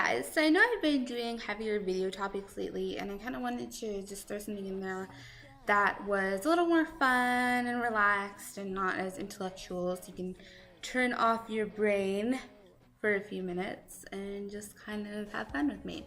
guys, so I know I've been doing heavier video topics lately, and I kind of wanted to just throw something in there that was a little more fun and relaxed and not as intellectual, so you can turn off your brain for a few minutes and just kind of have fun with me.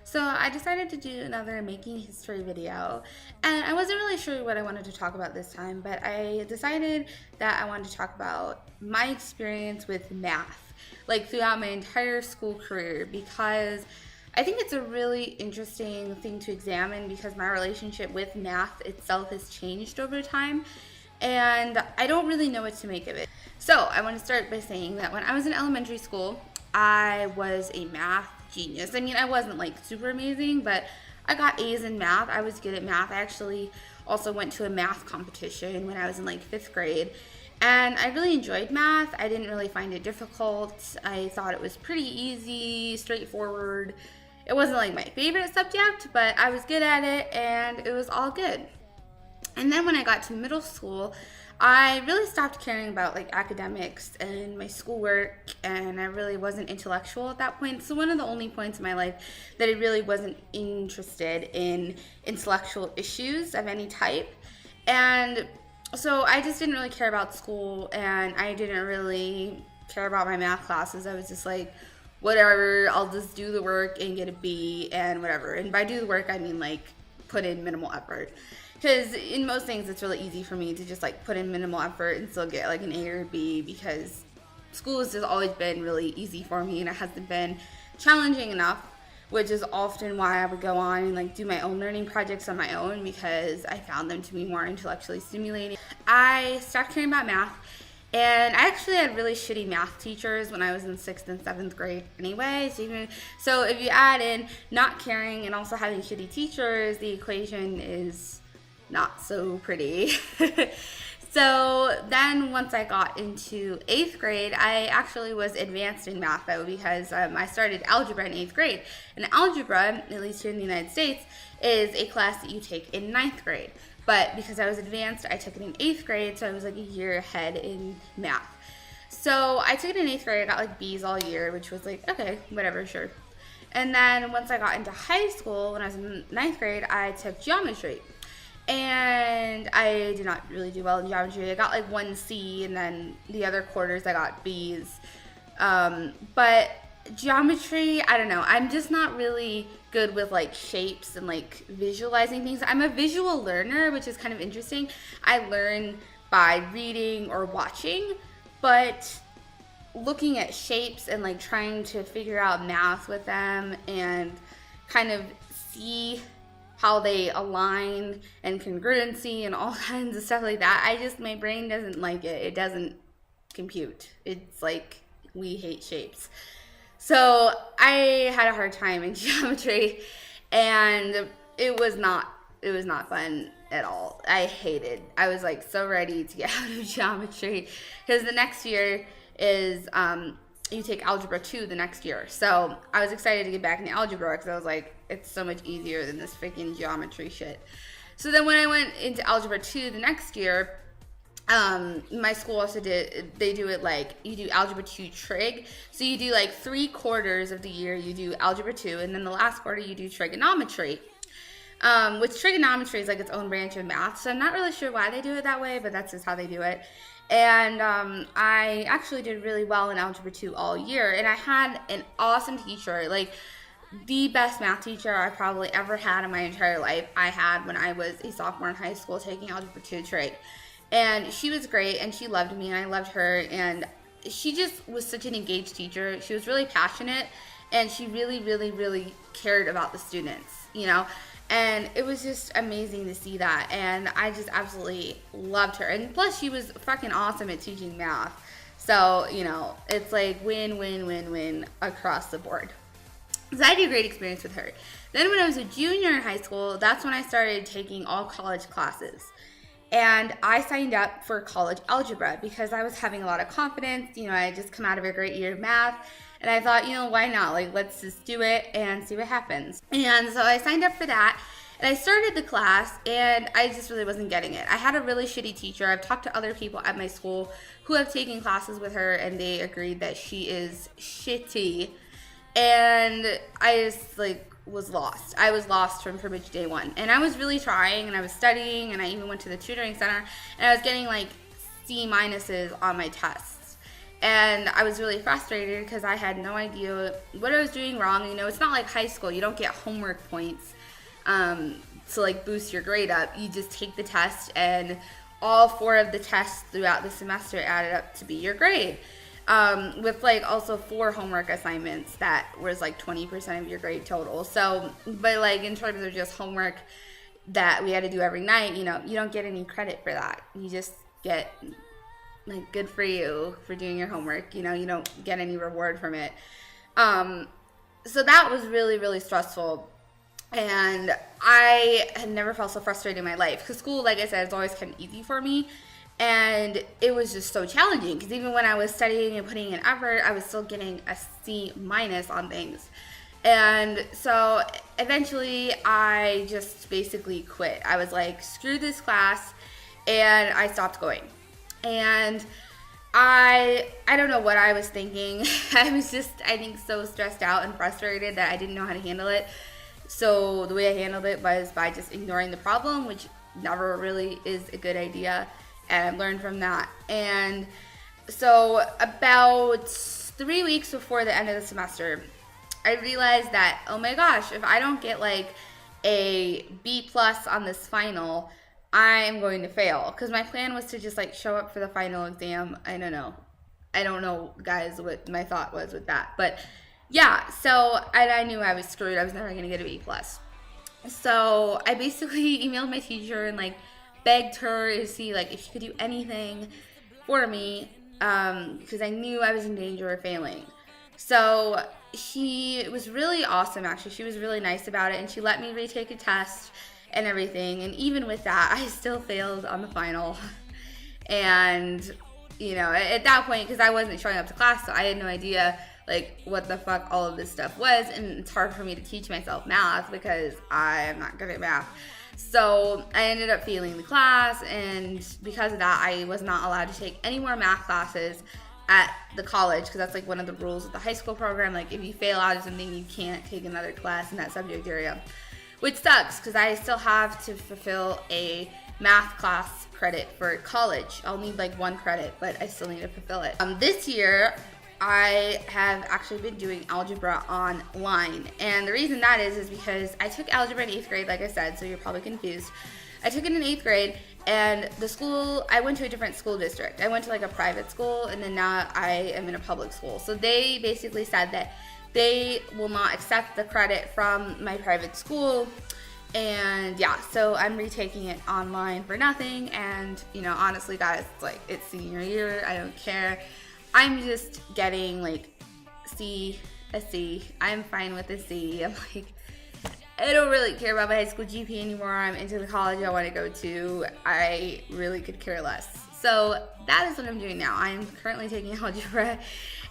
So I decided to do another making history video, and I wasn't really sure what I wanted to talk about this time, but I decided that I wanted to talk about my experience with math, like throughout my entire school career, because I think it's a really interesting thing to examine because my relationship with math itself has changed over time, and I don't really know what to make of it. So I want to start by saying that when I was in elementary school, I was a math genius. I mean, I wasn't like super amazing, but I got A's in math. I was good at math. I actually also went to a math competition when I was in like 5th grade. And I really enjoyed math. I didn't really find it difficult. I thought it was pretty easy, straightforward. It wasn't like my favorite subject, but I was good at it and it was all good. And then when I got to middle school, I really stopped caring about like academics and my schoolwork, and I really wasn't intellectual at that point. So one of the only points in my life that I really wasn't interested in intellectual issues of any type. And so I just didn't really care about school, and I didn't really care about my math classes. I was just like, whatever, I'll just do the work and get a B and whatever. And by do the work, I mean like put in minimal effort. Because in most things, it's really easy for me to just like put in minimal effort and still get like an A or a B, because school has just always been really easy for me and it hasn't been challenging enough, which is often why I would go on and like do my own learning projects on my own, because I found them to be more intellectually stimulating. I stopped caring about math, and I actually had really shitty math teachers when I was in 6th and 7th grade anyway. So if you add in not caring and also having shitty teachers, the equation is not so pretty. So then once I got into 8th grade, I actually was advanced in math though, because I started algebra in 8th grade. And algebra, at least here in the United States, is a class that you take in 9th grade. But because I was advanced, I took it in 8th grade, so I was like a year ahead in math. So I took it in 8th grade, I got like B's all year, which was like, okay, whatever, sure. And then once I got into high school, when I was in 9th grade, I took geometry. And I did not really do well in geometry. I got like 1 C, and then the other quarters I got B's. But geometry, I don't know. I'm just not really good with like shapes and like visualizing things. I'm a visual learner, which is kind of interesting. I learn by reading or watching, but looking at shapes and like trying to figure out math with them and kind of see how they align and congruency and all kinds of stuff like that. My brain doesn't like it. It doesn't compute. It's like, we hate shapes. So I had a hard time in geometry, and it was not fun at all. I was like so ready to get out of geometry, because the next year is, you take algebra 2 the next year. So I was excited to get back into algebra, because I was like, it's so much easier than this freaking geometry shit. So then when I went into algebra 2 the next year, my school also they do it like, you do algebra 2 trig. So you do like 3/4 of the year, you do algebra 2, and then the last quarter you do trigonometry. Which trigonometry is like its own branch of math. So I'm not really sure why they do it that way, but that's just how they do it. And I actually did really well in algebra 2 all year, and I had an awesome teacher, like the best math teacher I probably ever had in my entire life. I had when I was a sophomore in high school taking algebra 2 trig, and she was great, and she loved me, and I loved her, and she just was such an engaged teacher. She was really passionate, and she really, really, really cared about the students, you know. And it was just amazing to see that, and I just absolutely loved her. And plus, she was fucking awesome at teaching math. So, you know, it's like win, win, win, win across the board. So I had a great experience with her. Then when I was a junior in high school, that's when I started taking all college classes. And I signed up for college algebra because I was having a lot of confidence. You know, I had just come out of a great year of math. And I thought, you know, why not? Like, let's just do it and see what happens. And so I signed up for that. And I started the class, and I just really wasn't getting it. I had a really shitty teacher. I've talked to other people at my school who have taken classes with her, and they agreed that she is shitty. And I just like was lost. I was lost from pretty much day one. And I was really trying, and I was studying, and I even went to the tutoring center, and I was getting like C minuses on my tests. And I was really frustrated because I had no idea what I was doing wrong. You know, it's not like high school. You don't get homework points to like boost your grade up. You just take the test, and all 4 of the tests throughout the semester added up to be your grade. With like also 4 homework assignments that was like 20% of your grade total. So, but like in terms of just homework that we had to do every night, you know, you don't get any credit for that. You just get like good for you for doing your homework. You know, you don't get any reward from it. So that was really, really stressful. And I had never felt so frustrated in my life because school, like I said, is always kind of easy for me. And it was just so challenging because even when I was studying and putting in effort, I was still getting a C minus on things. And so eventually I just basically quit. I was like, screw this class, and I stopped going. And I don't know what I was thinking. I was just, I think, so stressed out and frustrated that I didn't know how to handle it. So the way I handled it was by just ignoring the problem, which never really is a good idea. And I learned from that. And so about 3 weeks before the end of the semester, I realized that, oh my gosh, if I don't get like a B plus on this final, I'm going to fail. Because my plan was to just like show up for the final exam. I don't know, guys, what my thought was with that. But yeah, so I knew I was screwed. I was never going to get a B plus. So I basically emailed my teacher and like begged her to see like if she could do anything for me, because I knew I was in danger of failing. So she was really awesome, actually. She was really nice about it, and she let me retake a test and everything. And even with that, I still failed on the final. And you know, at that point, because I wasn't showing up to class, so I had no idea like what the fuck all of this stuff was, and it's hard for me to teach myself math because I am not good at math. So I ended up failing the class, and because of that, I was not allowed to take any more math classes at the college, because that's like one of the rules of the high school program. Like if you fail out of something, you can't take another class in that subject area, which sucks because I still have to fulfill a math class credit for college. I'll need like 1 credit, but I still need to fulfill it. This year, I have actually been doing algebra online, and the reason that is because I took algebra in 8th grade, like I said, so you're probably confused. I took it in 8th grade, and the school, I went to a different school district. I went to like a private school, and then now I am in a public school. So they basically said that they will not accept the credit from my private school, and yeah, so I'm retaking it online for nothing. And you know, honestly guys, it's like, it's senior year, I don't care. I'm just getting like a C. I'm fine with a C. I'm like, I don't really care about my high school GPA anymore. I'm into the college I want to go to. I really could care less. So that is what I'm doing now. I'm currently taking algebra,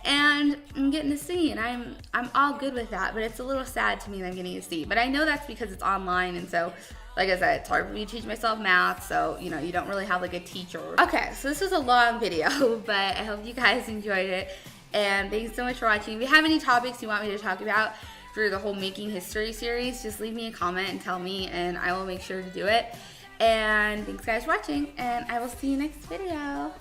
and I'm getting a C, and I'm all good with that. But it's a little sad to me that I'm getting a C. But I know that's because it's online, and so, like I said, it's hard for me to teach myself math, so, you know, you don't really have like a teacher. Okay, so this was a long video, but I hope you guys enjoyed it, and thanks so much for watching. If you have any topics you want me to talk about for the whole Making History series, just leave me a comment and tell me, and I will make sure to do it. And thanks guys for watching, and I will see you next video.